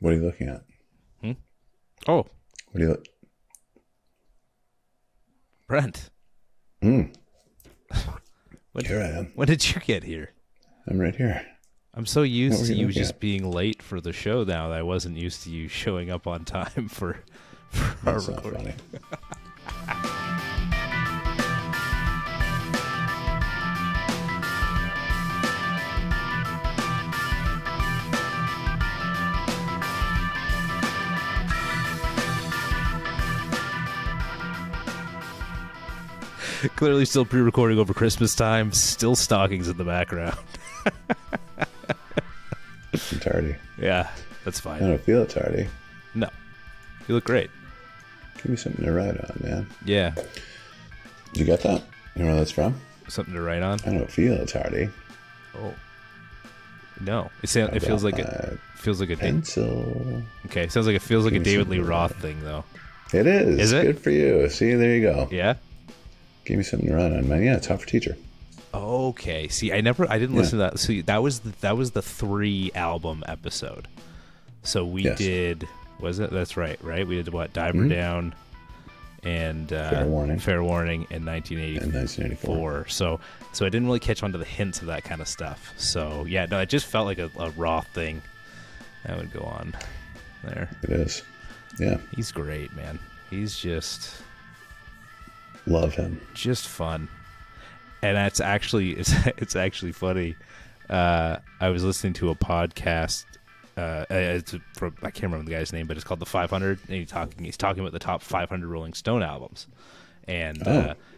What are you looking at? Oh, What are you look? Brent. Here I am. When did you get here? I'm right here. I'm so used to you looking just at? being late for the show now that I wasn't used to you showing up on time for our That's not recording. funny. Clearly still pre-recording over Christmas time. Still stockings in the background. I'm tardy. Yeah, that's I fine. don't feel it tardy. No, you look great. Give me something to write on, man. Yeah, Did you get that? You know where that's from? something to write on. I don't feel tardy. Oh, no, it feels like a pencil. Okay, sounds like it feels like a Give me David Lee something to Roth thing though. It is. Is it? Good for you. See, there you go. Yeah. Give me something to write on, man. Yeah, it's hot for teacher. Okay. See, I didn't listen to that. See, that was the 3 album episode. So we did. Was it? That's right. Right. We did what? Diver Down, and Fair Warning in 1984. In 1984. So I didn't really catch on to the hints of that kind of stuff. So yeah, no, it just felt like a Roth thing that would go on there. It is. Yeah. He's great, man. He's just Love him. just fun. And it's actually funny. I was listening to a podcast. It's from, I can't remember the guy's name, but it's called The 500. And he's talking about the top 500 Rolling Stone albums, and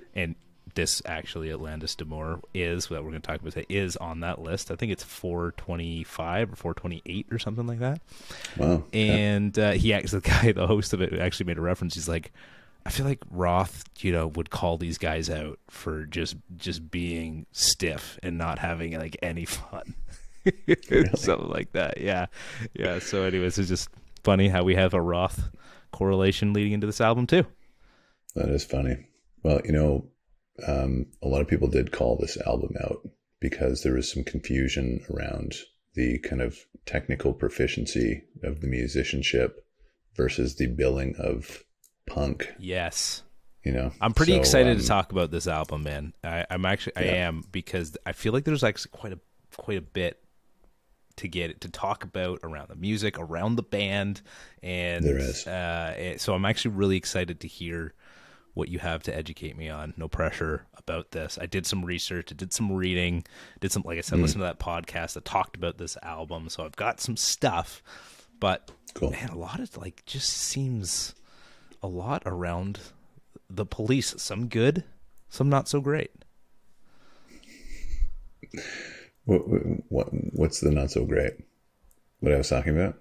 this actually Outlandos D'Amour is what we're going to talk about today, is on that list. I think it's 425 or 428 or something like that. Wow. And the host of it, actually made a reference. He's like, I feel like Roth, would call these guys out for just being stiff and not having like any fun. Really? Something like that. Yeah. Yeah. So anyways, it's just funny how we have a Roth correlation leading into this album too. That is funny. Well, a lot of people did call this album out because there was some confusion around the kind of technical proficiency of the musicianship versus the billing of punk. Yes. I'm pretty excited to talk about this album, man. I am, because I feel like there's actually quite a bit to talk about around the music, around the band, and there is. So I'm actually really excited to hear what you have to educate me on. No pressure about this. I did some research, I did some reading, like I said, listen to that podcast that talked about this album. So I've got some stuff, but cool. Man, a lot of just seems a lot around the Police. Some good, some not so great. What's the not so great? What I was talking about?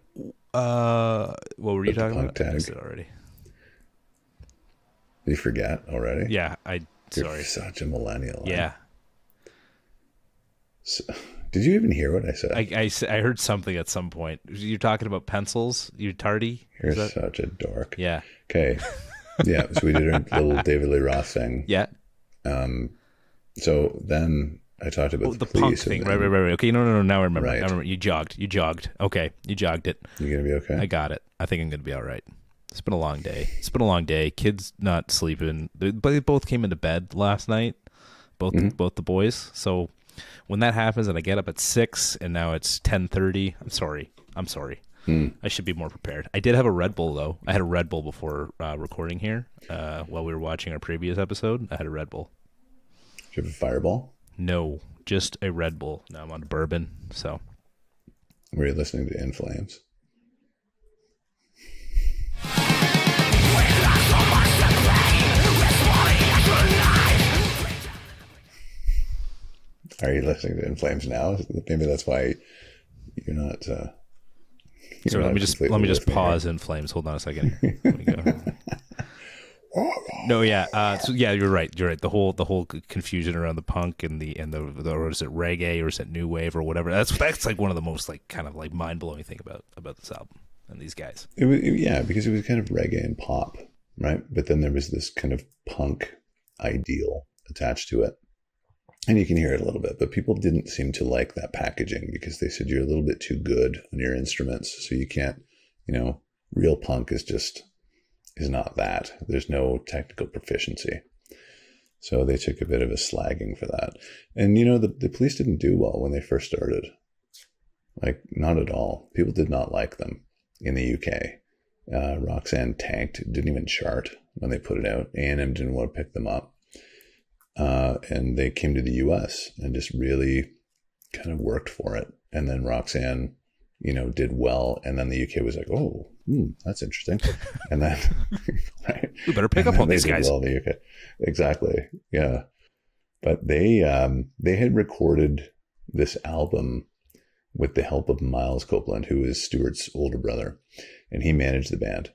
What were you talking about? Tag. I missed it already. Did you forget already? Yeah, You're sorry. such a millennial. Yeah. So, did you even hear what I said? I heard something at some point. You're talking about Pexels? You're tardy? You're such a dork. Yeah. Okay. Yeah, so we did our little David Lee Roth thing. Yeah. So then I talked about the police punk thing. then, Right. Okay, no. Now I remember. Right. I remember. You jogged. Okay, you jogged it. You gonna be okay? I got it. I think I'm gonna be all right. It's been a long day. Kids not sleeping. But they both came into bed last night. Both the boys. So when that happens and I get up at 6 and now it's 10:30, I'm sorry. I should be more prepared. I did have a Red Bull though. I had a Red Bull before recording here. While we were watching our previous episode, I had a Red Bull. Did you have a Fireball? No, just a Red Bull. Now I'm on bourbon. So Were you listening to In Flames? Are you listening to In Flames now? Maybe that's why you're not. So let me just pause In Flames. Hold on a second. Let me go. No, yeah. So yeah, you're right. The whole confusion around the punk and the or is it reggae or is it new wave or whatever? That's like one of the most like kind of like mind blowing thing about this album and these guys. Because it was kind of reggae and pop, right? But then there was this kind of punk ideal attached to it. And you can hear it a little bit, but people didn't seem to like that packaging because they said you're a little bit too good on your instruments, so you can't real punk is not that. There's no technical proficiency. So they took a bit of a slagging for that. And, the Police didn't do well when they first started. Like, not at all. People did not like them in the UK. Roxanne tanked, didn't even chart when they put it out. A&M didn't want to pick them up. And they came to the US and just really kind of worked for it. And then Roxanne, did well. And then the UK was like, oh, that's interesting. And then, right? We better pick up on these guys. Well, the UK. Exactly. Yeah. But they had recorded this album with the help of Miles Copeland, who is Stewart's older brother, and he managed the band.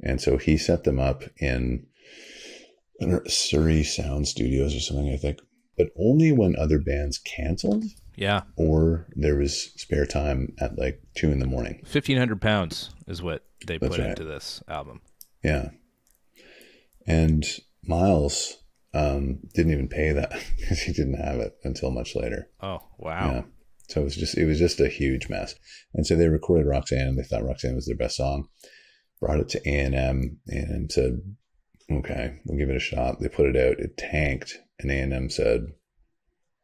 And so he set them up in Surrey Sound Studios or something, I think, but only when other bands canceled. Yeah. Or there was spare time at like 2 a.m. 1,500 pounds is what they put into this album. Yeah. And Miles didn't even pay that because he didn't have it until much later. Oh, wow. Yeah. So it was just a huge mess. And so they recorded Roxanne, and they thought Roxanne was their best song, brought it to A&M and said, okay, we'll give it a shot. They put it out, it tanked, and A&M said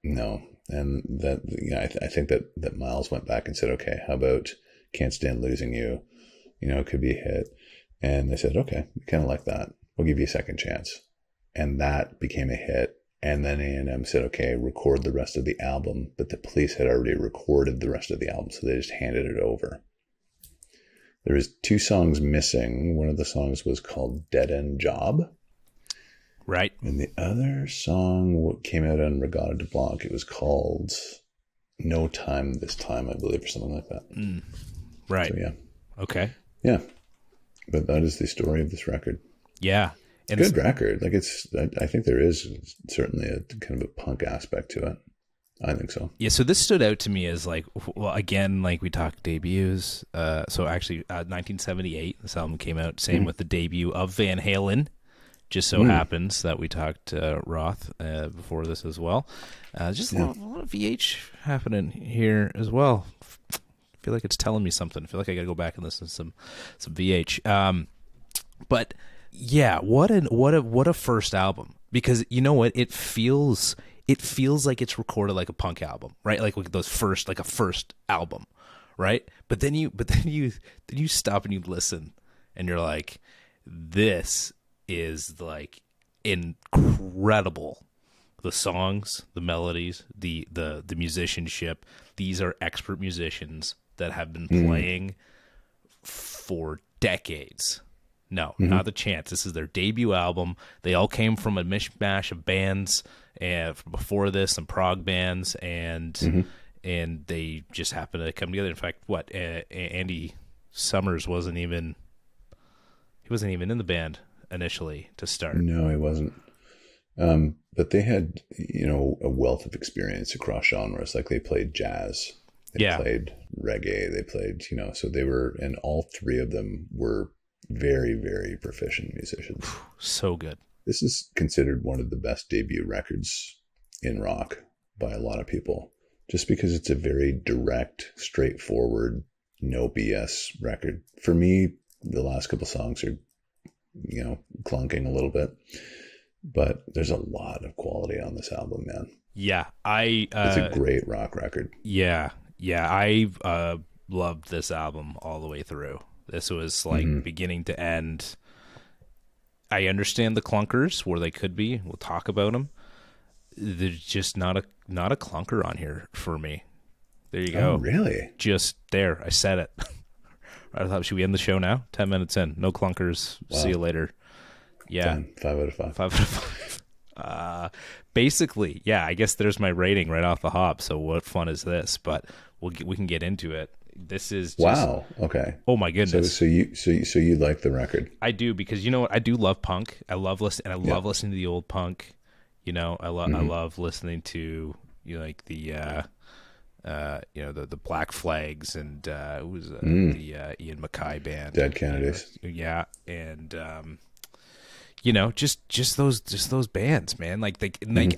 no. And that, I think that Miles went back and said, okay, how about Can't Stand Losing You? It could be a hit. And they said, okay, we kind of like that. We'll give you a second chance. And that became a hit. And then A&M said, okay, record the rest of the album. But the Police had already recorded the rest of the album, so they just handed it over. There was 2 songs missing. One of the songs was called Dead End Job. Right. And the other song came out on Regatta de Blanc. It was called No Time This Time, I believe, or something like that. Right. So, yeah. Okay. Yeah. But that is the story of this record. Yeah. And good record. Like I think there is certainly a kind of a punk aspect to it. I think so. Yeah. So this stood out to me as like, well, again, like we talked debuts. So actually 1978, this album came out. Same with the debut of Van Halen. Just so happens that we talked Roth before this as well. Just a lot of VH happening here as well. I feel like it's telling me something. I feel like I got to go back and listen to some VH. But yeah, what a first album, because you know what, it feels like it's recorded like a punk album, right? Like those first, like a first album, right? But then you stop and you listen, and you're like, this is like incredible. The songs, the melodies, the musicianship. These are expert musicians that have been playing for decades. No, not a chance. This is their debut album. They all came from a mishmash of bands before this, some prog bands, and they just happened to come together. In fact, Andy Summers wasn't even in the band initially to start. No, he wasn't. But they had, a wealth of experience across genres. Like they played jazz, they played reggae, they played, so they were, and all 3 of them were very, very proficient musicians. So good. This is considered one of the best debut records in rock by a lot of people, just because it's a very direct, straightforward, no BS record. For me, the last couple songs are, clunking a little bit, but there's a lot of quality on this album, man. Yeah, it's a great rock record. Yeah, I loved this album all the way through. This was like beginning to end. I understand the clunkers where they could be. We'll talk about them. There's just not a clunker on here for me. There you go. Oh, really? Just there. I said it. I thought, should we end the show now? 10 minutes in. No clunkers. Wow. See you later. Yeah. 5 out of 5. 5 out of 5. Basically, yeah, I guess there's my rating right off the hop. So what fun is this? But we can get into it. This is just, wow. Okay. Oh my goodness. So you like the record? I do, because you know what? I do love punk. I love listening to the old punk. I love listening to like the the Black Flags and it was the Ian MacKaye band, Dead Kennedys. Yeah, and You know, just those bands, man. Like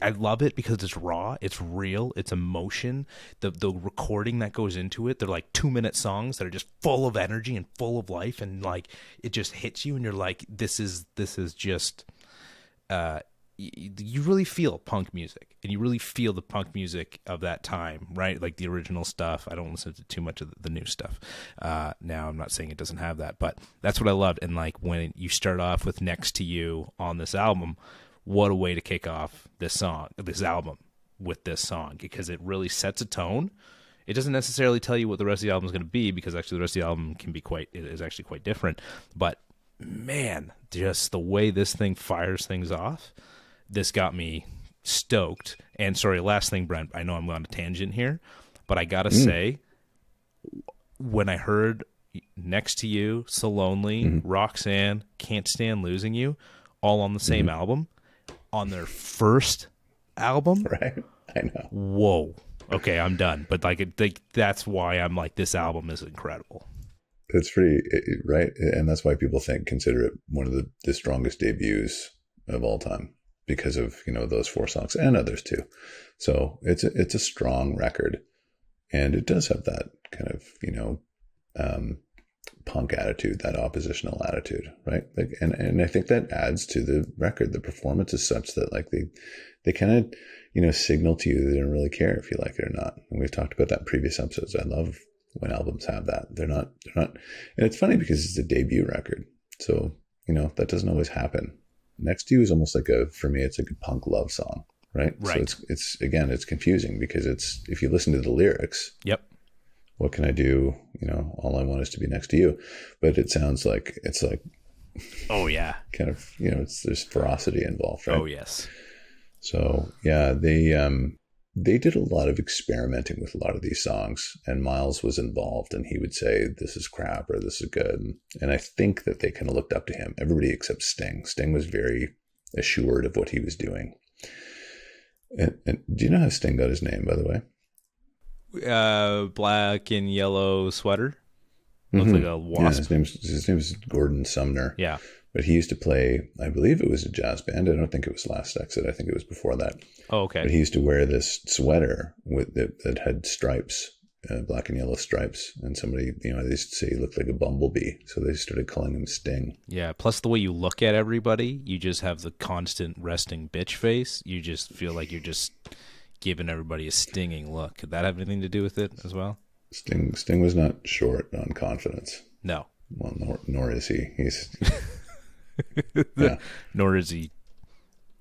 I love it because it's raw, it's real, it's emotion. The recording that goes into it, they're like 2-minute songs that are just full of energy and full of life, and like it just hits you, and you're like, this is just you really feel punk music, and you really feel the punk music of that time, right? Like the original stuff. I don't listen to too much of the new stuff. Now I'm not saying it doesn't have that, but that's what I loved. And like when you start off with Next to You on this album, what a way to kick off this album with this song, because it really sets a tone. It doesn't necessarily tell you what the rest of the album is going to be, because actually the rest of the album is actually quite different. But man, just the way this thing fires things off, this got me stoked. And sorry, last thing, Brent, I know I'm on a tangent here, but I gotta say, when I heard Next to You, So Lonely, Roxanne, Can't Stand Losing You, all on the same album, on their first album, right? I know. Whoa. Okay, I'm done. But like that's why I'm like, this album is incredible. It's pretty right, and that's why people consider it one of the strongest debuts of all time, because of, you know, those 4 songs and others too. So it's a strong record, and it does have that kind of, you know, punk attitude, that oppositional attitude, right? Like, and I think that adds to the record. The performance is such that like they kind of, you know, signal to you they don't really care if you like it or not. And we've talked about that in previous episodes. I love when albums have that. They're not, and it's funny because it's a debut record. So, you know, that doesn't always happen. Next to You is almost like for me, it's like a punk love song, right? Right. So it's again, it's confusing because if you listen to the lyrics, yep. What can I do? You know, all I want is to be next to you. But it sounds like it's like, oh yeah, kind of, you know, there's ferocity involved, right? Oh yes. So yeah, they did a lot of experimenting with a lot of these songs, and Miles was involved, and he would say, this is crap or this is good. And I think that they kind of looked up to him, everybody except Sting. Sting was very assured of what he was doing. And do you know how Sting got his name, by the way? Black and yellow sweater. Looks like a wasp. Yeah, his name is Gordon Sumner. Yeah. But he used to play, I believe it was a jazz band. I don't think it was Last Exit. I think it was before that. Oh, okay. But he used to wear this sweater that had stripes, black and yellow stripes. And somebody, you know, they used to say he looked like a bumblebee. So they started calling him Sting. Yeah. Plus the way you look at everybody, you just have the constant resting bitch face. You just feel like you're just giving everybody a stinging look. Could that have anything to do with it as well? Sting was not short on confidence. No. Well, nor is he. He's... yeah. Nor is he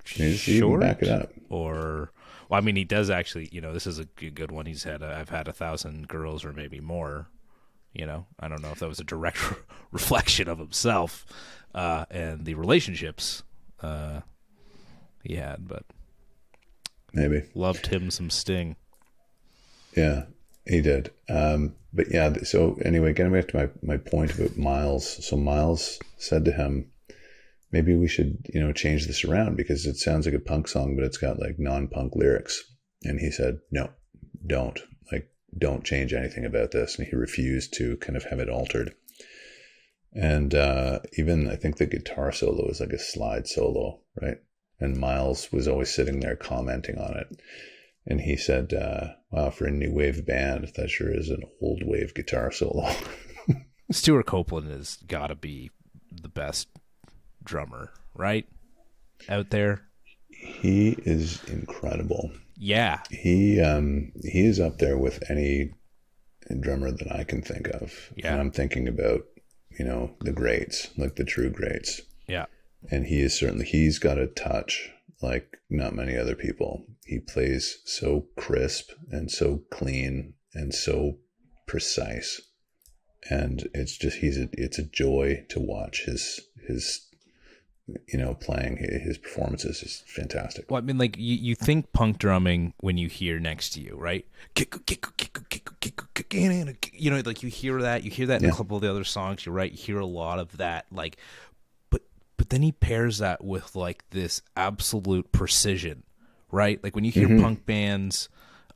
short. Back it up. Or, well, I mean, he does actually. You know, this is a good one. He's had. I've had 1,000 girls, or maybe more. You know, I don't know if that was a direct reflection of himself and the relationships he had, but maybe loved him some Sting. Yeah, he did. But yeah. So anyway, getting back to my point about Miles. So Miles said to him, maybe we should, you know, change this around because it sounds like a punk song, but it's got like non-punk lyrics. And he said, no, don't change anything about this. And he refused to kind of have it altered. And even I think the guitar solo is like a slide solo, right? And Miles was always sitting there commenting on it. And he said, wow, for a new wave band, that sure is an old wave guitar solo. Stewart Copeland has got to be the best drummer, right? Out there. He is incredible. Yeah. He is up there with any drummer that I can think of. Yeah. And I'm thinking about, you know, the greats, like the true greats. Yeah. And he's got a touch like not many other people. He plays so crisp and so clean and so precise. And it's just, it's a joy to watch his, you know, playing. His performances is fantastic. Well, I mean, like you think punk drumming when you hear Next to You, right? You know, like you hear that in a couple of the other songs. You're right. You hear a lot of that, like, but then he pairs that with like this absolute precision, right? Like when you hear punk bands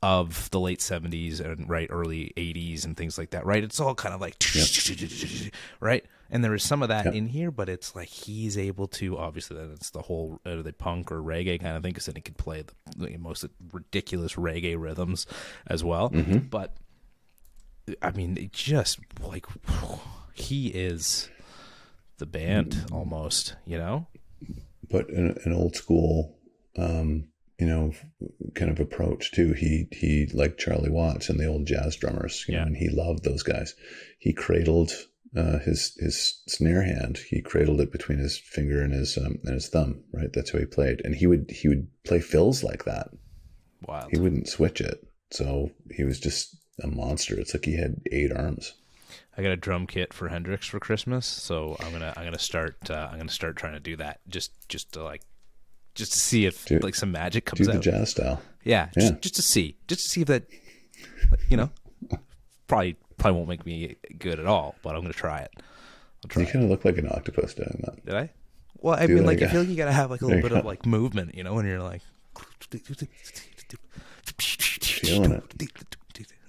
of the late 70s and early 80s and things like that, right? It's all kind of like, right? And there is some of that Yep. in here, but it's like he's able to, obviously, then it's the whole the punk or reggae kind of thing, because then he could play the most ridiculous reggae rhythms as well. Mm-hmm. But, I mean, it just, like, he is the band almost, you know? But an old school, you know, kind of approach too. He like Charlie Watts and the old jazz drummers, you know, and he loved those guys. He cradled his snare hand. He cradled it between his finger and his thumb. Right, that's how he played, and he would play fills like that. Wild. He wouldn't switch it, so he was just a monster. It's like he had 8 arms. I got a drum kit for Hendrix for Christmas, so I'm gonna start trying to do that just to see if like some magic comes out. Do the jazz style. Yeah. Just to see if that, you know, probably won't make me good at all, but I'm gonna try it. You kind of look like an octopus doing that. Did I? Well, I mean, like, I feel like you gotta have like a little bit of like movement, you know, when you're like feeling it.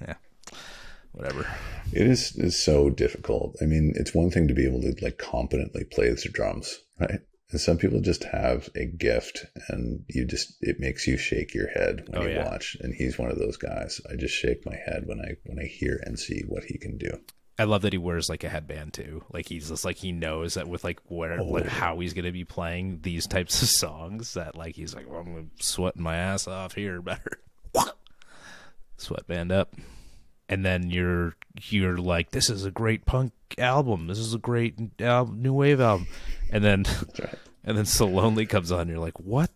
Yeah. Whatever. It is so difficult. I mean, it's one thing to be able to like competently play the drums, right? And some people just have a gift, and it makes you shake your head when you watch. And he's one of those guys. I just shake my head when I hear and see what he can do. I love that he wears like a headband too. Like he's just like, he knows that with like how he's gonna be playing these types of songs, that like he's like, well, I'm gonna sweating my ass off here, better sweatband up. And then you're like, this is a great punk album. This is a great new wave album. And then and then So Lonely comes on. And you're like, what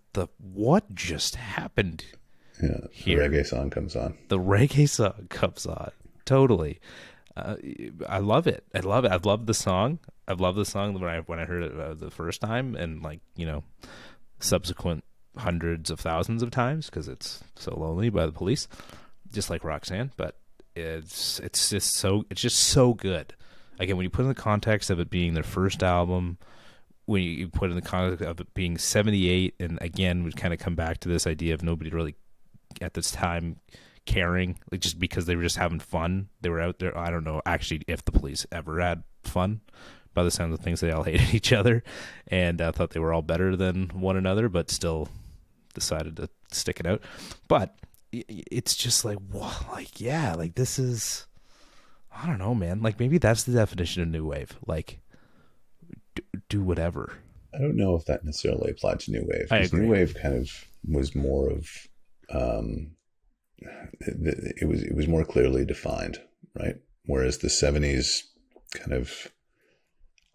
just happened? Yeah, here? The reggae song comes on. The reggae song comes on. Totally. I love it. I love the song. I've loved the song when I heard it the first time, and like, you know, subsequent hundreds of thousands of times, because it's So Lonely by the Police, just like Roxanne. But it's just so good. Again, when you put in the context of it being their first album, when you put in the context of it being 78, and again, we kind of come back to this idea of nobody really at this time caring, like, just because they were just having fun. They were out there. I don't know actually if the Police ever had fun. By the sounds of things, they all hated each other, and thought they were all better than one another, but still decided to stick it out. But it's just like, wow, like, yeah, like, this is, I don't know, man. Like, maybe that's the definition of new wave. Like, do whatever. I don't know if that necessarily applied to new wave. I agree. New wave kind of was more of, it was more clearly defined, right? Whereas the 70s kind of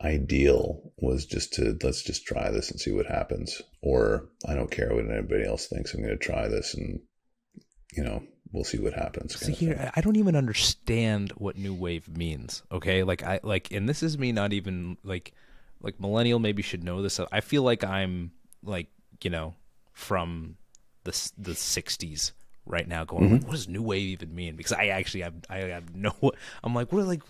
ideal was let's just try this and see what happens. Or I don't care what anybody else thinks. I'm going to try this, and, you know, we'll see what happens. See, here, I don't even understand what new wave means. Okay, and this is me not even like millennial maybe should know this. I feel like I'm like, you know, from the 60s right now, going, what does new wave even mean? Because I actually have no. I'm like, what, like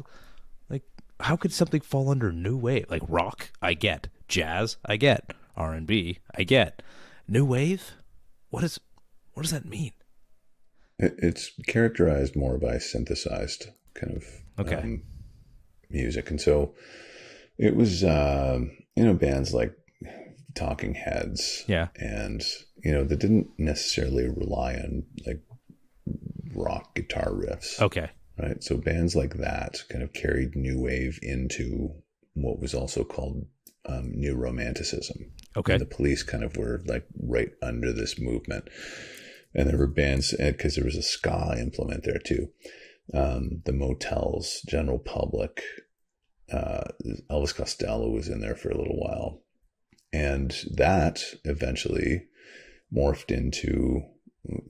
how could something fall under new wave? Like rock, I get. Jazz, I get. R&B, I get. New wave, what does that mean? It's characterized more by synthesized kind of music. And so it was, you know, bands like Talking Heads. Yeah. And, you know, that didn't necessarily rely on like rock guitar riffs. Okay. Right. So bands like that kind of carried new wave into what was also called new romanticism. Okay. And the Police kind of were like right under this movement. And there were bands, because there was a ska implement there too. The Motels, General Public, Elvis Costello was in there for a little while. And that eventually morphed into,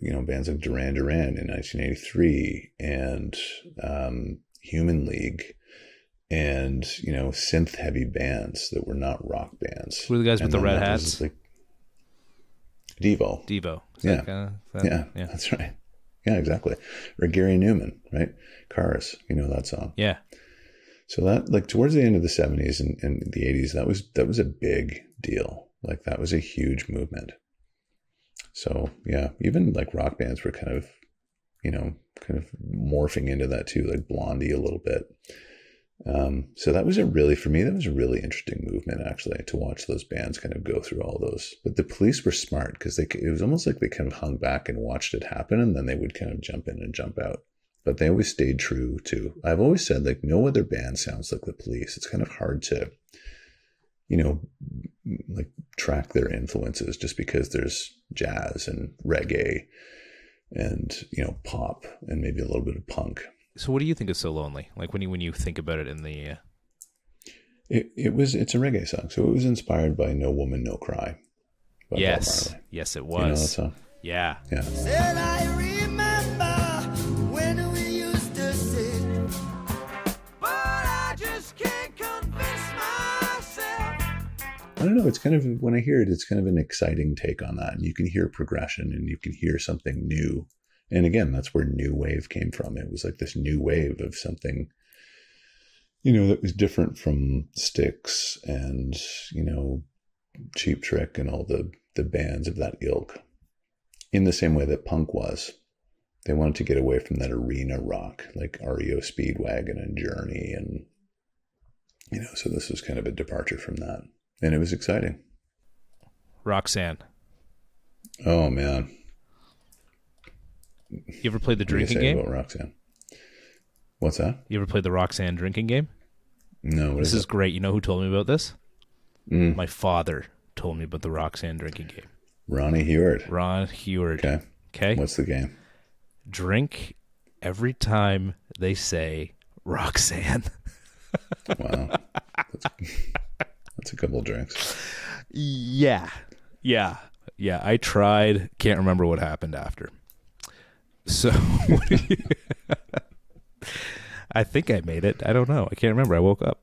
you know, bands like Duran Duran in 1983, and Human League, and, you know, synth heavy bands that were not rock bands. Who are the guys with the red hats? Like Devo. Yeah. Yeah, that's right. Yeah, exactly. Or Gary Newman, right? Cars, you know that song. Yeah. So that, like, towards the end of the 70s and the 80s, that was a big deal. Like, that was a huge movement. So yeah, even like rock bands were kind of, you know, kind of morphing into that too, like Blondie a little bit. So that was for me, that was a really interesting movement, actually, to watch those bands kind of go through all those. But the Police were smart because it was almost like they kind of hung back and watched it happen, and then they would kind of jump in and jump out. But they always stayed true to, I've always said, like, no other band sounds like the Police. It's kind of hard to, like, track their influences just because there's jazz and reggae and, pop and maybe a little bit of punk. So what do you think is so lonely? Like when you think about it in the... It's a reggae song. So it was inspired by No Woman, No Cry. Yes. Yes, it was. You know that song? Yeah. Yeah. Said I remember when we used to sit, but I just can't convince myself. I don't know. It's kind of, when I hear it, it's kind of an exciting take on that. And you can hear progression and you can hear something new. And again, that's where new wave came from. It was like this new wave of something, that was different from Styx and, Cheap Trick and all the bands of that ilk. In the same way that punk was. They wanted to get away from that arena rock, like REO Speedwagon and Journey. And, so this was kind of a departure from that. And it was exciting. Roxanne. Oh, man. You ever played the drinking game? About Roxanne? What's that? You ever played the Roxanne drinking game? No. This is great. You know who told me about this? My father told me about the Roxanne drinking game. Ronnie Huard. Ron Huard. Okay. What's the game? Drink every time they say Roxanne. Wow. That's a couple of drinks. Yeah. I tried. Can't remember what happened after. So, I think I made it. I don't know. I can't remember. I woke up.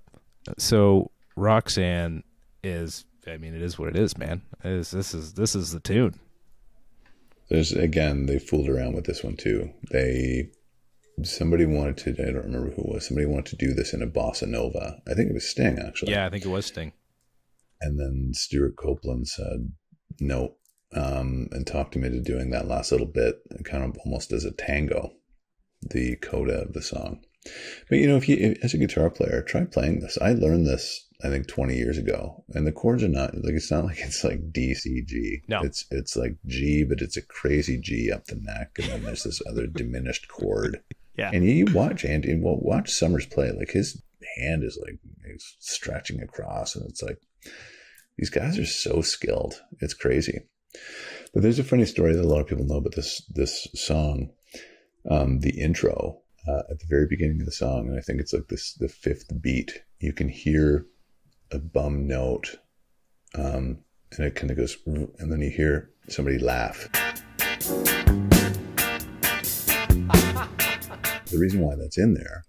So, Roxanne is, it is what it is, man. This is the tune. They fooled around with this one too. Somebody wanted to, I don't remember who it was. Somebody wanted to do this in a bossa nova. I think it was Sting, actually. Yeah, I think it was Sting. And then Stewart Copeland said no. And talked him into doing that last little bit, kind of almost as a tango, the coda of the song. But if you, as a guitar player, try playing this. I learned this, I think, 20 years ago, and the chords are not like, it's not like it's like D, C, G. No, it's like G, but it's a crazy G up the neck, and then there's this other diminished chord. Yeah, and you watch Andy, watch Summers play. Like his hand is like he's stretching across, and it's like these guys are so skilled. It's crazy. But there's a funny story that a lot of people know about this song. The intro at the very beginning of the song, and I think it's like the fifth beat. You can hear a bum note, and it kind of goes, and then you hear somebody laugh. The reason why that's in there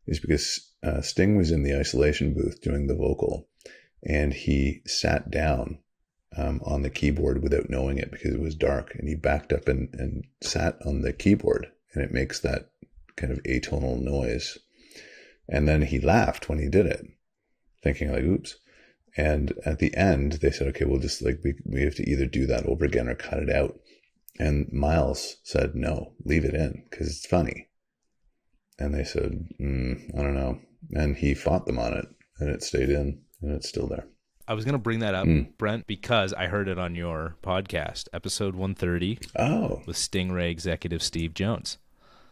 is because Sting was in the isolation booth doing the vocal, and he sat down on the keyboard without knowing it because it was dark, and he backed up and sat on the keyboard, and it makes that kind of atonal noise. And then he laughed when he did it, thinking like, oops. And at the end they said, okay, we'll just like, we have to either do that over again or cut it out. And Miles said, no, leave it in because it's funny. And they said, I don't know. And he fought them on it, and it stayed in, and it's still there. I was going to bring that up, Brent, because I heard it on your podcast, episode 130, with Stingray executive Steve Jones.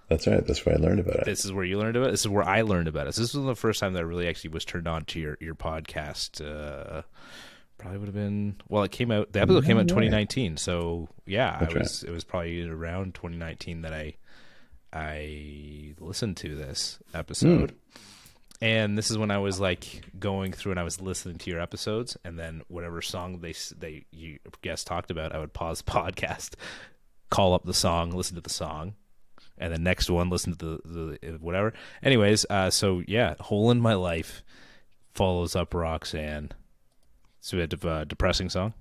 That's right. That's where I learned about it. This is where you learned about it? This is where I learned about it. So this was the first time that I really actually was turned on to your podcast. Probably would have been, well, it came out, the episode came out in 2019. So yeah, it was probably around 2019 that I listened to this episode. And this is when I was like going through and I was listening to your episodes, and then whatever song you guest talked about, I would pause the podcast, call up the song, listen to the song, and the next one listen to the whatever. Anyways, so yeah, Hole in My Life follows up Roxanne. It's a bit of a depressing song.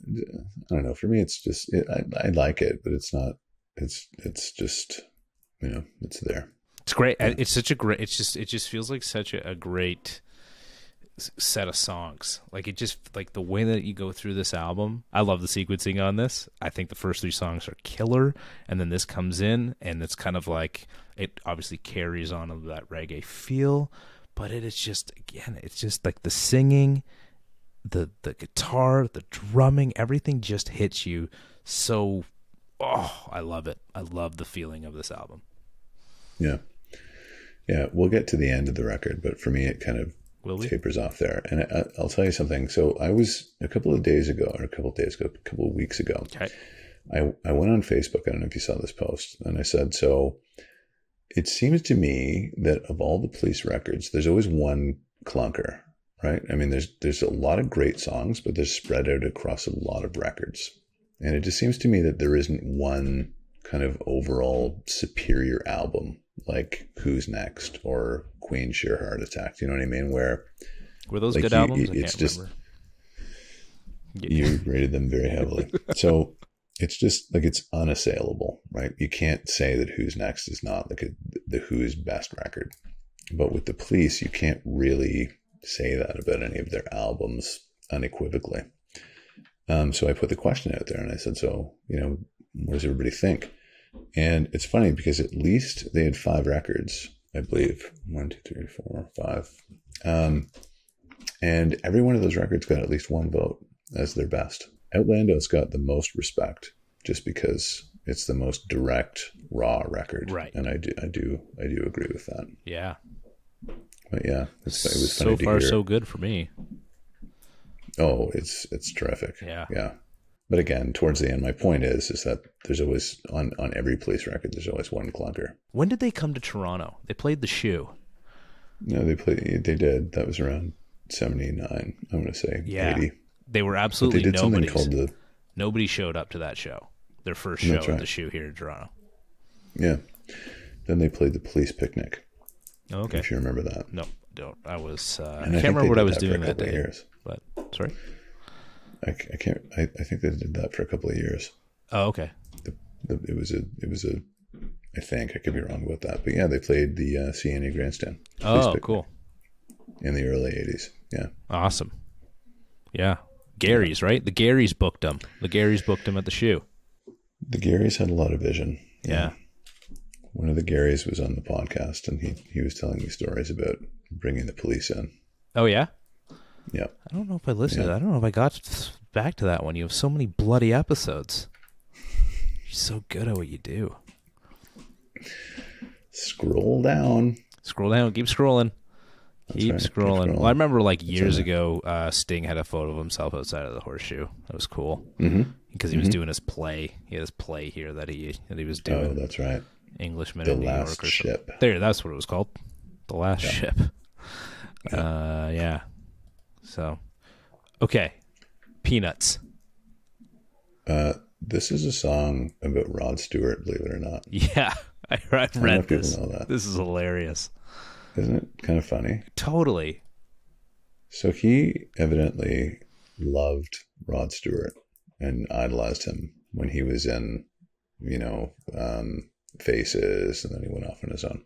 I don't know. For me, it's just I like it, but it's not. It's just it's there. It's great. It's such a great. It just feels like such a great set of songs. Like it just like the way that you go through this album. I love the sequencing on this. I think the first three songs are killer, and then this comes in, and it's kind of like it obviously carries on of that reggae feel, but it is just, again, it's just like the singing, the guitar, the drumming, everything just hits you so. Oh, I love it. I love the feeling of this album. Yeah. We'll get to the end of the record, but for me, it kind of tapers off there. And I'll tell you something. So I was a couple of weeks ago, okay. I went on Facebook. I don't know if you saw this post, and I said, so it seems to me that of all the Police records, there's always one clunker, right? I mean, there's a lot of great songs, but they're spread out across a lot of records. And it just seems to me that there isn't one kind of overall superior album like Who's Next or Queen Sheer Heart Attack. You know what I mean? Where were those like good albums? It's just you rated them very heavily. So it's just like it's unassailable, right? You can't say that Who's Next is not like the Who's best record. But with the Police, you can't really say that about any of their albums unequivocally. So I put the question out there and I said, so, what does everybody think? And it's funny because at least they had 5 records, I believe. 1, 2, 3, 4, 5. And every one of those records got at least 1 vote as their best. Outlandos got the most respect just because it's the most direct, raw record. Right. And I do agree with that. Yeah. But yeah, it was funny to so far hear. so good for me. Oh, it's terrific. Yeah. Yeah. But again, towards the end, my point is that there's always, on every Police record, there's always one clunker. When did they come to Toronto? They played the Shoe. No, they did. That was around 79, I'm going to say. Yeah. 80. They were absolutely they did something called nobody showed up to that show. Their first show at the Shoe here in Toronto. Yeah. Then they played the Police Picnic. Oh, okay. If you remember that. No, don't. I was, I And can't remember what I was doing that that day. Years. But, sorry? I can't, I think they did that for a couple of years. Oh, okay. It was a, I think, I could be wrong about that. But yeah, they played the CNA Grandstand. Oh, cool. In the early 80s. Yeah. Awesome. Yeah. Gary's, right? The Garys booked them. The Garys booked them at the Shoe. The Garys had a lot of vision. Yeah. One of the Garys was on the podcast, and he was telling me stories about bringing the Police in. Oh, yeah? Yeah. I don't know if I listened. Yeah. I don't know if I got back to that one. You have so many bloody episodes. You're so good at what you do. Scroll down. Scroll down. Keep scrolling. Keep scrolling. Well, I remember years ago, Sting had a photo of himself outside of the Horseshoe. That was cool. Mm-hmm. Because he was doing his play. He had his play here that he was doing. Oh, that's right. Englishman The in New York Last or Ship. something. There, that's what it was called. The Last Ship. Yeah. So, okay. Peanuts. This is a song about Rod Stewart, believe it or not. Yeah, I read this. People know that. This is hilarious. Isn't it kind of funny? Totally. So he evidently loved Rod Stewart and idolized him when he was in, Faces, and then he went off on his own.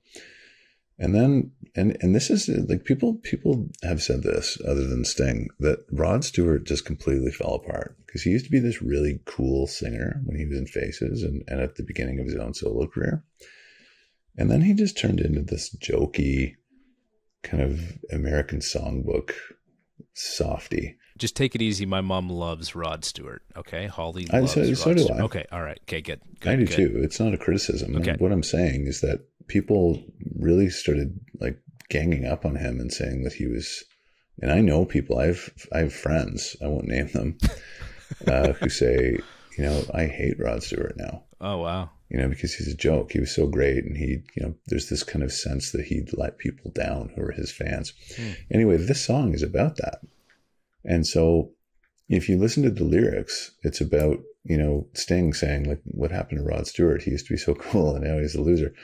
And then, and this is like people have said this other than Sting, that Rod Stewart just completely fell apart because he used to be this really cool singer when he was in Faces and at the beginning of his own solo career. And then he just turned into this jokey kind of American songbook softy. Just take it easy. My mom loves Rod Stewart. Okay, Holly So loves do Rod Stewart. I. Okay, all right. Okay, good. I do too. It's not a criticism. Okay. And what I'm saying is that people really started ganging up on him and saying that he was. And I know people. I have friends. I won't name them, who say, I hate Rod Stewart now. Oh wow. Because he's a joke. He was so great, and he, there's this kind of sense that he'd let people down who are his fans. Anyway, this song is about that. And so if you listen to the lyrics, it's about, Sting saying, what happened to Rod Stewart? He used to be so cool, and now he's a loser.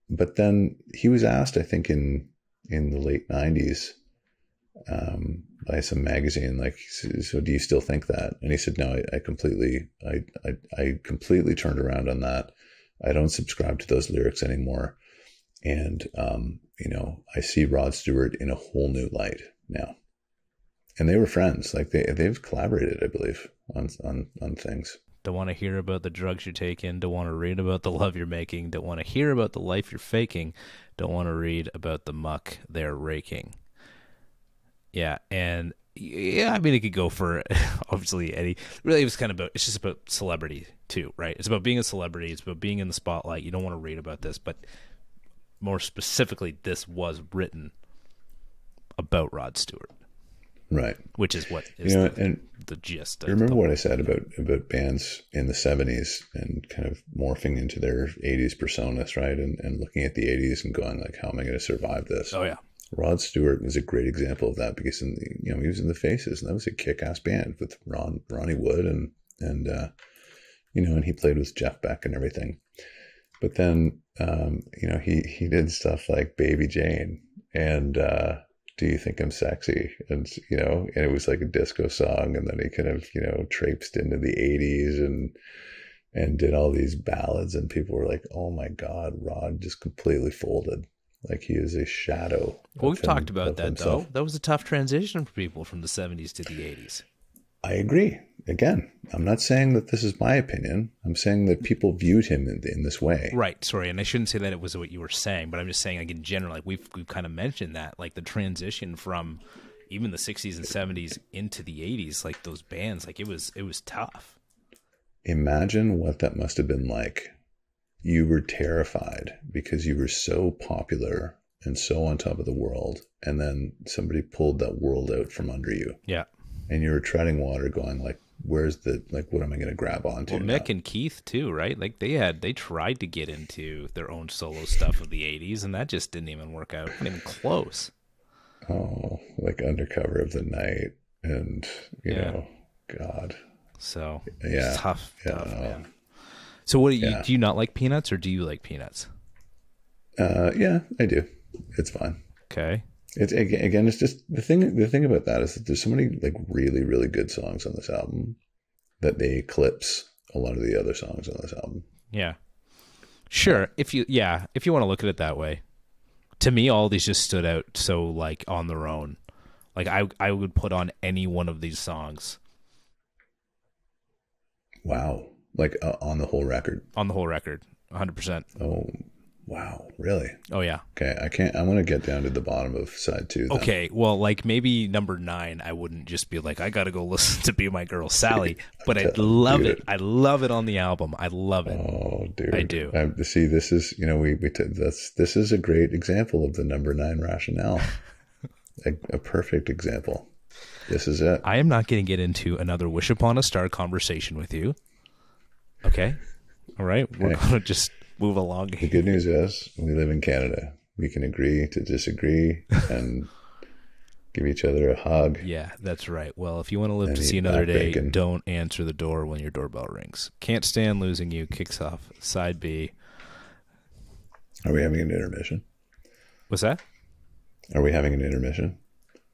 But then he was asked, I think in the late 90s, by some magazine, so do you still think that? And he said, no, I completely turned around on that. I don't subscribe to those lyrics anymore. And, I see Rod Stewart in a whole new light now. And they were friends. They've collaborated, I believe, on things. Don't want to hear about the drugs you're taking. Don't want to read about the love you're making. Don't want to hear about the life you're faking. Don't want to read about the muck they're raking. Yeah, and yeah, I mean, it could go for obviously any. Really, it was kind of about. It's just about celebrity too, right? It's about being a celebrity. It's about being in the spotlight. You don't want to read about this, but more specifically, this was written about Rod Stewart, Right. which is what is the gist. I remember what I said about bands in the 70s and kind of morphing into their 80s personas, right? And looking at the 80s and going like, how am I going to survive this? Oh yeah. Rod Stewart was a great example of that because he was in the Faces, and that was a kick-ass band with Ronnie Wood and and he played with Jeff Beck and everything. But then he did stuff like Baby Jane and Do You Think I'm Sexy? And and it was like a disco song, and then he kind of traipsed into the 80s and did all these ballads, and people were like, oh my God, Rod just completely folded. Like he is a shadow. Well, we've talked about that himself. though. That was a tough transition for people from the 70s to the 80s. I agree. Again, I'm not saying that this is my opinion. I'm saying that people viewed him in this way. Right. Sorry, and I shouldn't say that it was what you were saying, but I'm just saying, like in general, like we've kind of mentioned that, like the transition from even the 60s and 70s into the 80s, like those bands, like it was tough. Imagine what that must have been like. You were terrified because you were so popular and so on top of the world, and then somebody pulled that world out from under you. Yeah. And you were treading water going like, what am I going to grab onto? Well, Mick and Keith too, right? Like they tried to get into their own solo stuff of the 80s, and that just didn't even work out. Not even close. Oh, like Undercover of the Night and, God. So, yeah, it's tough, man. So what do you not like Peanuts, or do you like Peanuts? Yeah, I do. It's fine. Okay. It's again, it's just the thing about that is that there's so many like really, really good songs on this album that they eclipse a lot of the other songs on this album. Yeah. Sure. If you want to look at it that way. To me, all these just stood out so like on their own. Like I would put on any one of these songs. Wow. Like on the whole record. On the whole record. 100%. Oh, wow. Really? Oh, yeah. Okay. I want to get down to the bottom of side 2. Then. Okay. Well, like maybe number 9, I wouldn't just be like, I got to go listen to Be My Girl Sally. But I love it. I love it on the album. I love it. Oh, dude. I do. See, this is, this is a great example of the number 9 rationale. a perfect example. This is it. I am not going to get into another Wish Upon a Star conversation with you. Okay. All right. We're going to just move along. The good news is we live in Canada. We can agree to disagree and give each other a hug. Yeah, that's right. Well, if you want to live to see another day, don't answer the door when your doorbell rings. Can't Stand Losing You kicks off side B. Are we having an intermission? What's that? Are we having an intermission?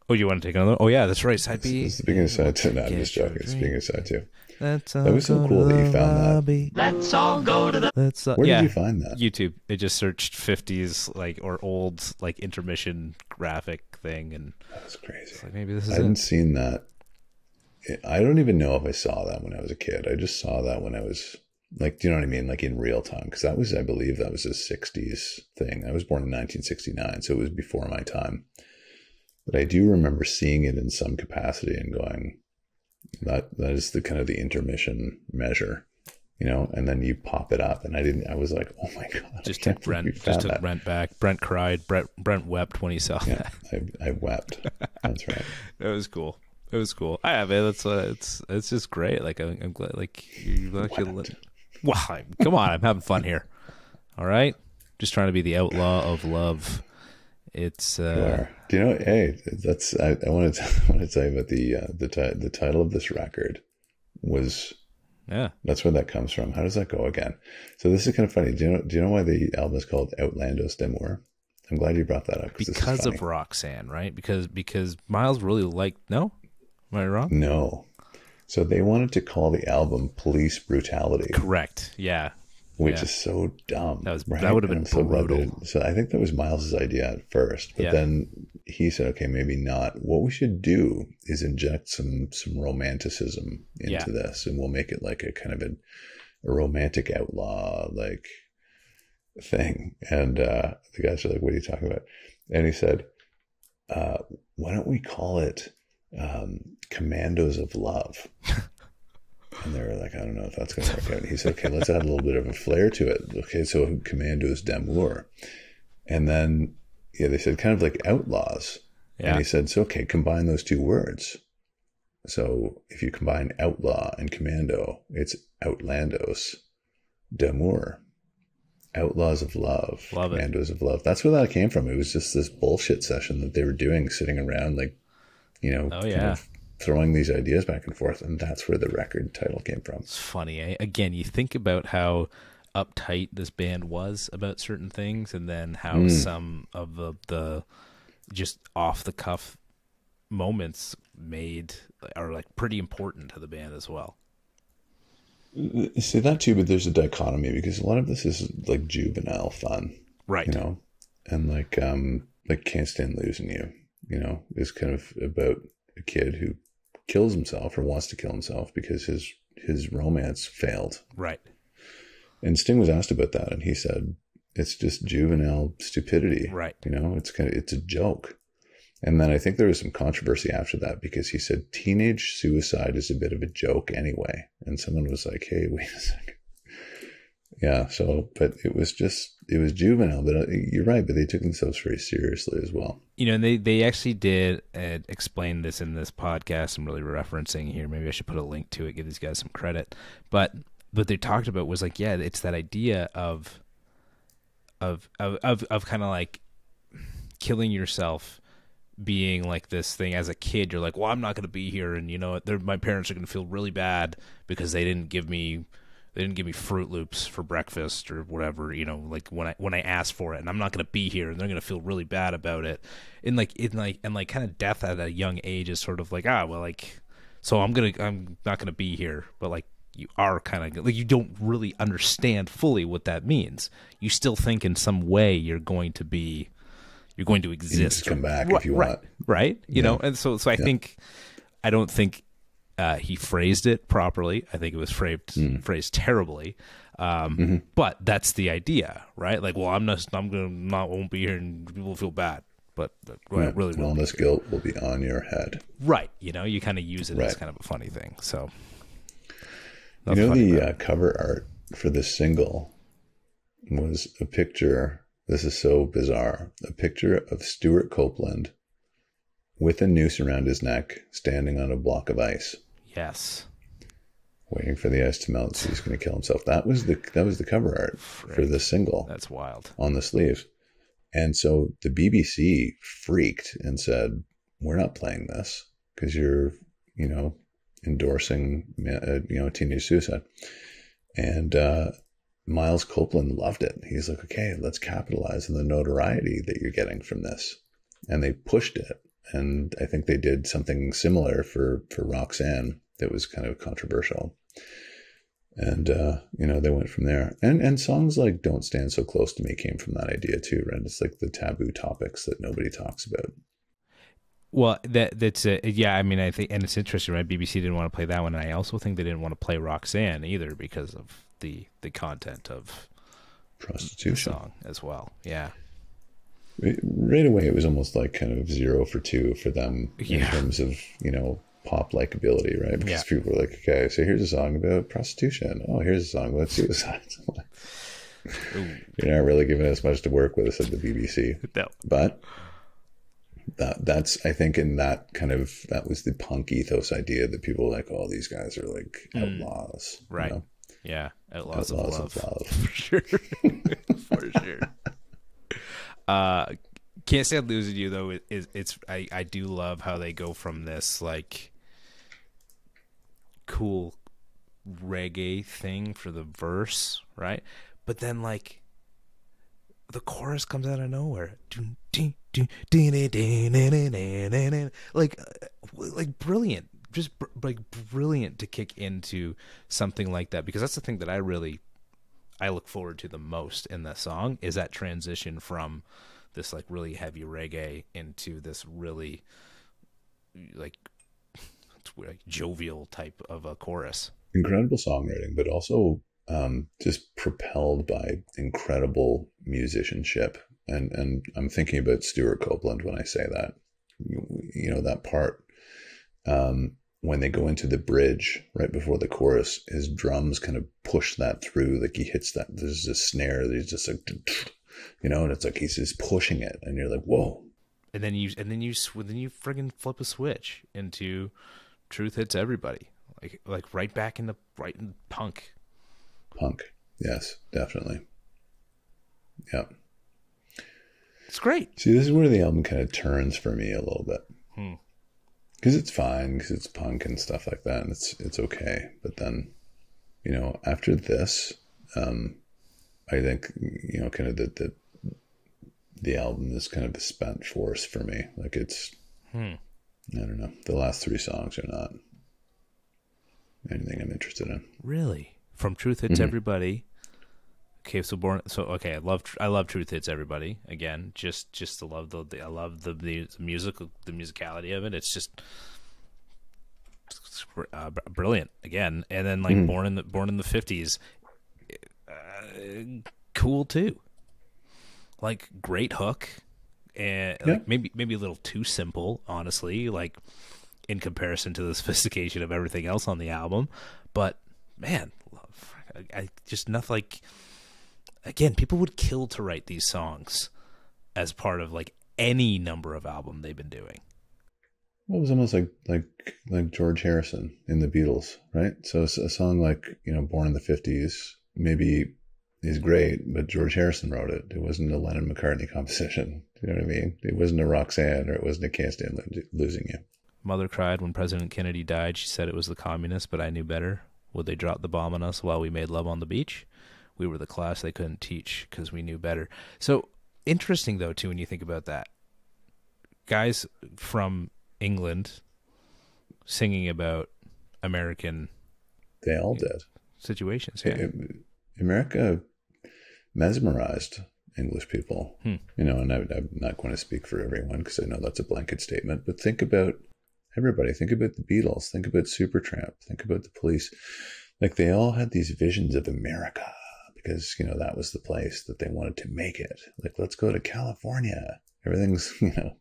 Oh, you want to take another? Oh, yeah, that's right. Side B. It's the beginning of side 2. No, I'm just joking. It's the beginning of side 2. That was so cool that you found that. Let's all go to the... Where did you find that? YouTube. It just searched 50s like or old like intermission graphic thing, and that's crazy. Like, maybe this is I hadn't seen that. I don't even know if I saw that when I was a kid. I just saw that when I was like, do you know what I mean? Like in real time, because I believe that was a 60s thing. I was born in 1969, so it was before my time. But I do remember seeing it in some capacity and going, that is the kind of the intermission measure, and then you pop it up, and I was like, oh my God. Just took Brent back. Brent cried. Brent wept when he saw that. I wept. That's right. It was cool. It was cool. I have it. It's just great. Like I'm glad. Like you actually. Wow, come on! I'm having fun here. All right, just trying to be the outlaw of love. It's do you know? Hey, that's I want to tell you about the title of this record was. Yeah, that's where that comes from. How does that go again? So this is kind of funny. Do you know why the album is called Outlandos D'Amour? I'm glad you brought that up because of Roxanne, right? Because Miles really liked. No, am I wrong? No. So they wanted to call the album Police Brutality. Correct. Yeah. which is so dumb. That would have been brutal. So I think that was Miles's idea at first, but then he said, okay, maybe not. What we should do is inject some romanticism into this, and we'll make it like a kind of a romantic outlaw like thing. And the guys are like, what are you talking about? And he said, why don't we call it Commandos of Love? And they were like, I don't know if that's going to work out. And he said, okay, let's add a little bit of a flair to it. Okay, so Commandos D'Amour. And then, they said kind of like outlaws. Yeah. And he said, so, okay, combine those two words. So if you combine outlaw and commando, it's Outlandos D'Amour. Outlaws of Love. Love Commandos of Love. That's where that came from. It was just this bullshit session that they were doing, sitting around like, kind of throwing these ideas back and forth, and that's where the record title came from. It's funny, eh? Again, you think about how uptight this band was about certain things, and then how some of the just off the cuff moments are like pretty important to the band as well. See that too, but there's a dichotomy because a lot of this is like juvenile fun, right? And like Can't Stand Losing You, is kind of about a kid who kills himself or wants to kill himself because his romance failed. Right. And Sting was asked about that, and he said, it's just juvenile stupidity. Right. It's a joke. And then I think there was some controversy after that because he said teenage suicide is a bit of a joke anyway. And someone was like, hey, wait a second. Yeah. So, but it was juvenile, but you're right. But they took themselves very seriously as well. And they actually did explain this in this podcast. I'm really referencing here. Maybe I should put a link to it, give these guys some credit. But what they talked about was like, it's that idea of kind of like killing yourself being like this thing as a kid. You're like, well, I'm not going to be here. And my parents are going to feel really bad because they didn't give me Fruit Loops for breakfast or whatever, like when I asked for it, and I'm not going to be here, and they're going to feel really bad about it. And kind of death at a young age is sort of like, so I'm not going to be here, but like you are kind of like, you don't really understand fully what that means. You still think in some way you're going to exist. You just come back if you want. Right. And so I don't think he phrased it properly. I think it was phrased terribly. But that's the idea, right? Like, well, won't be here, and people will feel bad. But really, all this guilt will be on your head, right? You kind of use it as kind of a funny thing. So, the cover art for this single was a picture. This is so bizarre. A picture of Stewart Copeland with a noose around his neck, standing on a block of ice. Yes. Waiting for the ice to melt, so he's going to kill himself. That was the cover art for this single. That's wild. On the sleeves. And so the BBC freaked and said, we're not playing this because you're, endorsing, teenage suicide. And Miles Copeland loved it. He's like, okay, let's capitalize on the notoriety that you're getting from this. And they pushed it. And I think they did something similar for Roxanne that was kind of controversial. And, they went from there. And songs like Don't Stand So Close to Me came from that idea too, right? It's like the taboo topics that nobody talks about. Well, that's I think, and it's interesting, right? BBC didn't want to play that one. And I also think they didn't want to play Roxanne either because of the content of prostitution the song as well. Yeah. Right away, it was almost like kind of 0 for 2 for them in terms of, pop likability, right? Because people were like, okay, so here's a song about prostitution. Oh, here's a song about suicide. You're not really giving us much to work with, said the BBC. No. But that's, I think, that was the punk ethos idea that people were like, oh, these guys are like outlaws. Right. Yeah. Outlaws of love. For sure. For sure. Can't Stand Losing You though. I do love how they go from this like cool reggae thing for the verse, right? But then like the chorus comes out of nowhere, like brilliant, just like brilliant to kick into something like that, because that's the thing that I I look forward to the most in that song is that transition from this like really heavy reggae into this really like jovial type of a chorus. Incredible songwriting, but also just propelled by incredible musicianship. And I'm thinking about Stewart Copeland when I say that. You know, that part when they go into the bridge right before the chorus, his drums kind of push that through. Like he hits that. There's a snare that he's just like, you know, and it's like he's just pushing it, and you're like, whoa. And then you friggin' flip a switch into Truth Hits Everybody, like right in punk. Punk, yes, definitely. Yeah, it's great. See, this is where the album kind of turns for me a little bit, because it's fine, because it's punk and stuff like that, and it's okay. But then, you know, after this, I think, you know, kind of the album is kind of a spent force for me. Like it's, I don't know. The last 3 songs are not anything I'm interested in. Really? From Truth Hits Everybody. Okay, I love Truth Hits Everybody. Again, just to love I love the musicality of it. It's just brilliant again. And then like Born in the 50s, cool too. Like great hook, and like maybe a little too simple, honestly, like in comparison to the sophistication of everything else on the album. But man, I just nothing like. Again, people would kill to write these songs as part of like any number of album they've been doing. Well, it was almost like George Harrison in the Beatles, right? So a song like, you know, Born in the 50s maybe is great, but George Harrison wrote it. It wasn't a Lennon-McCartney composition. You know what I mean? It wasn't a Roxanne, or it wasn't a Can't Stand Losing You. Mother cried when President Kennedy died. She said it was the communists, but I knew better. Would they drop the bomb on us while we made love on the beach? We were the class they couldn't teach because we knew better. So interesting, though, too, when you think about that. Guys from England singing about American... They all did. Situations, yeah. America mesmerized English people, you know, and I'm not going to speak for everyone because I know that's a blanket statement, but think about everybody. Think about the Beatles. Think about Supertramp. Think about the Police. Like they all had these visions of America because, you know, that was the place that they wanted to make it. Like, let's go to California. Everything's, you know,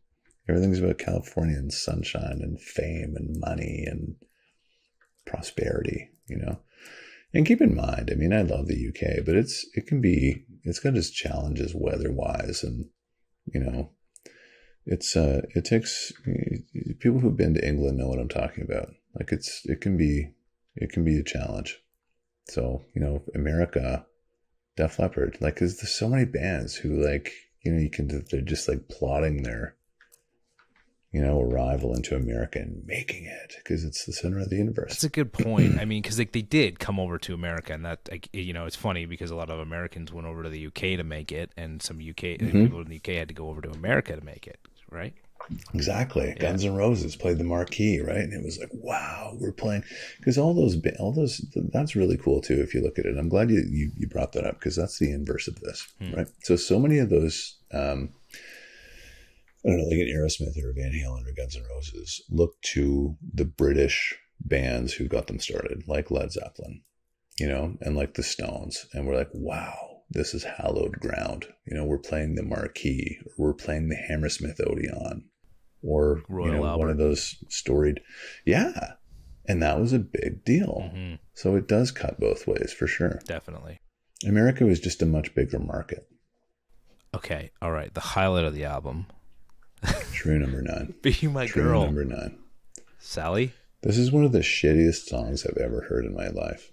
everything's about California and sunshine and fame and money and prosperity, you know. And keep in mind, I mean, I love the UK, but it's got its challenges weather-wise, and you know, it takes people who've been to England know what I'm talking about. Like it can be a challenge. So you know, America, Def Leppard, like, there's so many bands who, like, you know, they're just like plotting their, you know, arrival into America and making it because it's the center of the universe. That's a good point. I mean, because like they did come over to America, and that, like, you know, it's funny because a lot of Americans went over to the UK to make it, and some people in the UK had to go over to America to make it, right? Exactly. Yeah. Guns N' Roses played the marquee, right? And it was like, wow, we're playing, because all those, that's really cool too if you look at it. I'm glad you brought that up because that's the inverse of this, right? So many of those. I don't know, like an Aerosmith or Van Halen or Guns N' Roses, look to the British bands who got them started, like Led Zeppelin, you know, and like the Stones. And we're like, wow, this is hallowed ground. You know, we're playing the Marquee, or we're playing the Hammersmith Odeon, or, Royal you know, Albert. one of those storied. Yeah. And that was a big deal. Mm-hmm. So it does cut both ways for sure. Definitely. America was just a much bigger market. Okay. All right. The highlight of the album. True number 9. Be My True Girl. Number 9. Sally? This is one of the shittiest songs I've ever heard in my life.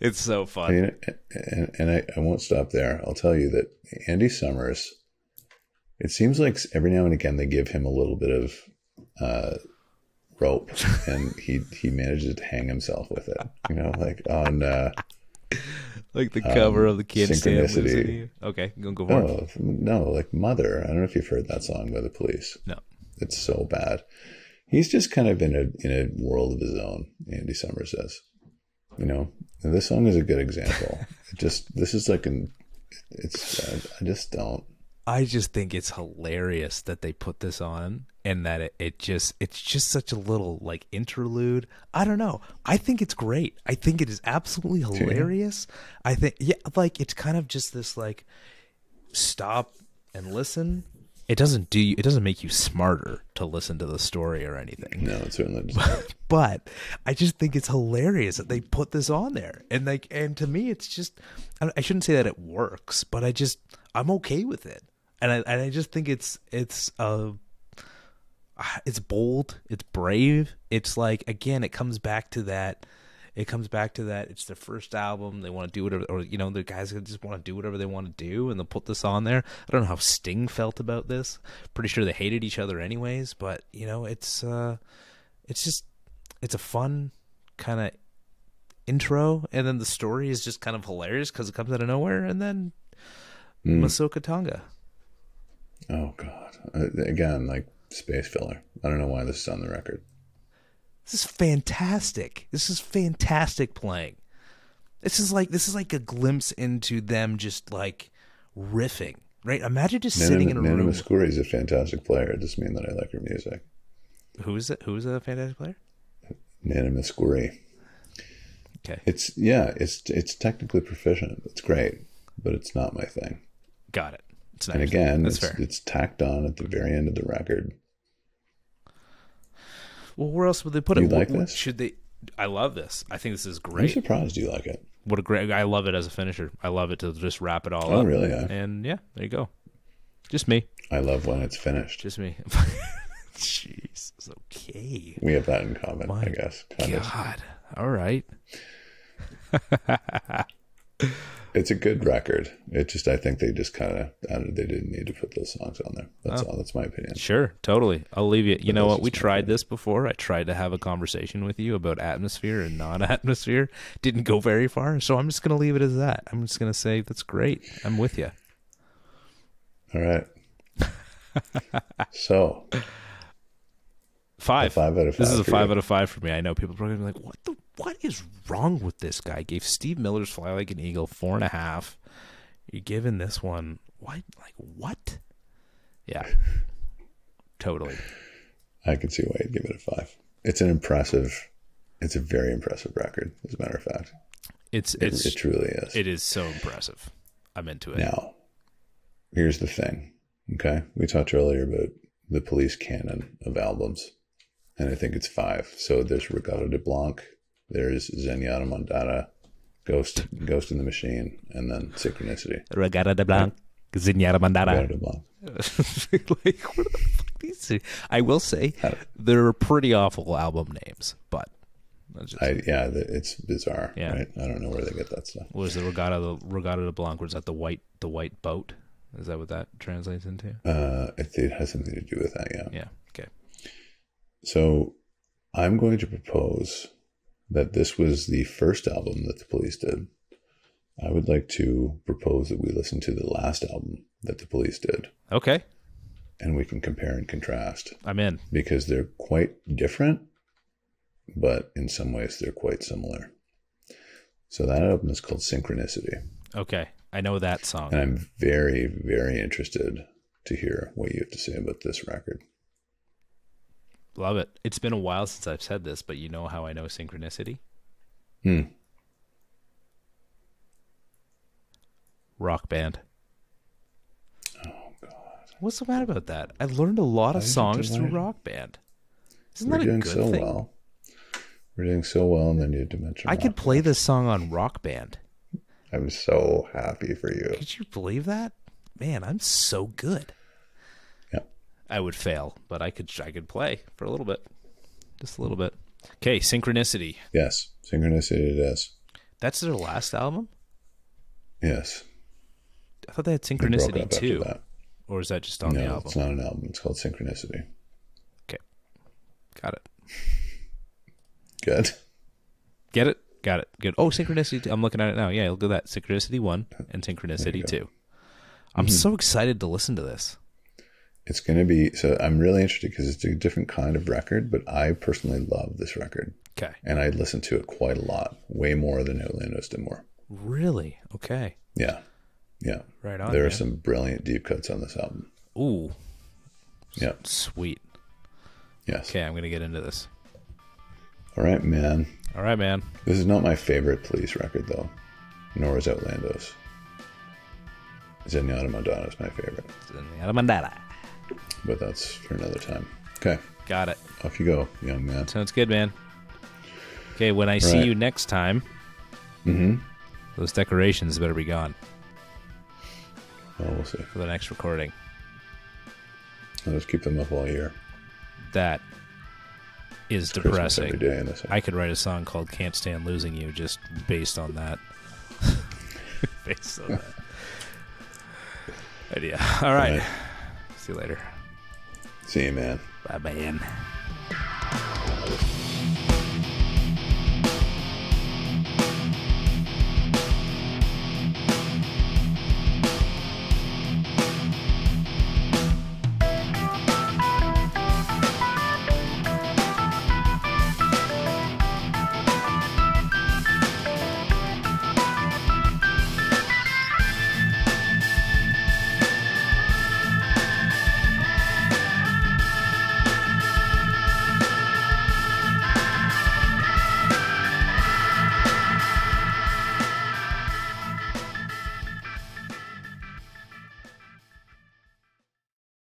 It's so fun. I mean, and I won't stop there. I'll tell you that Andy Summers, it seems like every now and again they give him a little bit of rope, and he manages to hang himself with it. You know, like on... like the cover of the Can't Stand Losing You. Okay, go for it. Oh, no, like Mother. I don't know if you've heard that song by the Police. No. It's so bad. He's just kind of in a world of his own, Andy Summers says. You know, and this song is a good example. This is like I just don't. I just think it's hilarious that they put this on and that it's just such a little like interlude. I don't know. I think it's great. I think it is absolutely hilarious. I think, yeah, like it's kind of just this like stop and listen. It doesn't make you smarter to listen to the story or anything. No, it certainly doesn't. But I just think it's hilarious that they put this on there. And to me, it's just, I shouldn't say that it works, but I'm okay with it. And I just think it's bold, it's brave. It's like, again, it comes back to that. It's their first album. They want to do whatever, or, you know, the guys just want to do whatever they want to do, and they'll put this on there. I don't know how Sting felt about this. Pretty sure they hated each other anyways, but, you know, it's a fun kind of intro, and then the story is just kind of hilarious because it comes out of nowhere, and then Masoka Tonga. Oh, God. Again, like space filler. I don't know why this is on the record. This is fantastic. This is fantastic playing. This is like a glimpse into them just like riffing, right? Imagine just sitting in a room. Nana Muscuri is a fantastic player. It doesn't mean that I like her music. Who is it? Who's a fantastic player? Nana Muscuri. Okay. It's technically proficient. It's great, but it's not my thing. Got it. It's nice. And again, fair. It's tacked on at the very end of the record. Well, where else would they put it? You like this? Should they? I love this. I think this is I'm great. surprised you like it. What a great! I love it as a finisher. I love it to just wrap it all up. Oh, really? Yeah. And yeah, there you go. Just me. I love when it's finished. Just me. Jeez. It's okay. We have that in common, My I guess. Kind God. All right. It's a good record. It just, I think they just kind of, they didn't need to put those songs on there. That's all. That's my opinion. Sure, totally. I'll leave you. You know what? We tried this before. I tried to have a conversation with you about atmosphere and non-atmosphere. Didn't go very far, so I'm just going to leave it as that. I'm just going to say that's great. I'm with you. All right. So 5. 5 out of 5. This is a 5 out of 5 for me. I know people are probably gonna be like, what is wrong with this guy? Gave Steve Miller's Fly Like an Eagle 4.5. You're giving this one what? Yeah. Totally. I can see why you'd give it a 5. It's a very impressive record, as a matter of fact. It truly is. It is so impressive. I'm into it. Now, here's the thing. Okay. We talked earlier about the Police canon of albums, and I think it's 5. So there's Regata de Blanc, there's Zenyatta Mondada, Ghost in the Machine, and then Synchronicity. Regata de Blanc, Zenyatta Mondada. Regata de Blanc. Like, what the fuck these are? I will say they're pretty awful album names, but it's bizarre. Yeah. Right? I don't know where they get that stuff. Was the Regata de Blanc? Was that the white boat? Is that what that translates into? It has something to do with that, yeah. Yeah, okay. So I'm going to propose that this was the first album that the Police did. I would like to propose that we listen to the last album that the Police did. Okay. And we can compare and contrast. I'm in. Because they're quite different, but in some ways they're quite similar. So that album is called Synchronicity. Okay. I know that song. And I'm very, very interested to hear what you have to say about this record. Love it. It's been a while since I've said this, but you know how I know Synchronicity? Rock band. Oh, God. What's the matter about that? I learned a lot of songs through Rock Band. Isn't that a good thing? We're doing so well, and then you had to mention I could play this song on Rock Band. I'm so happy for you. Could you believe that? Man, I'm so good. Yeah. I would fail, but I could play for a little bit. Just a little bit. Okay, Synchronicity. Yes, Synchronicity it is. That's their last album? Yes. I thought they had Synchronicity too. Or is that just on the album? No, it's not an album. It's called Synchronicity. Okay. Got it. Good. Get it? Got it. Good. Oh, Synchronicity. I'm looking at it now. Yeah, look at that. Synchronicity 1 and Synchronicity 2. I'm so excited to listen to this. It's going to be... So I'm really interested because it's a different kind of record, but I personally love this record. Okay. And I listened to it quite a lot, way more than Outlandos D'Amour. Really? Okay. Yeah. Yeah. Right on. There are some brilliant deep cuts on this album. Ooh. Yeah. Sweet. Yes. Okay, I'm going to get into this. All right, man. All right, man. This is not my favorite Police record, though, nor is Outlandos. Zenyatta Madonna is my favorite, but that's for another time. Okay. Got it. Off you go, young man. Sounds good, man. Okay, when I see you next time, those decorations better be gone Oh, we'll see. for the next recording. I'll just keep them up all year. That is It's Christmas depressing. every day in this. I could write a song called Can't Stand Losing You just based on that. Based on that. Idea. All right. Right. See you later. See you, man. Bye, man.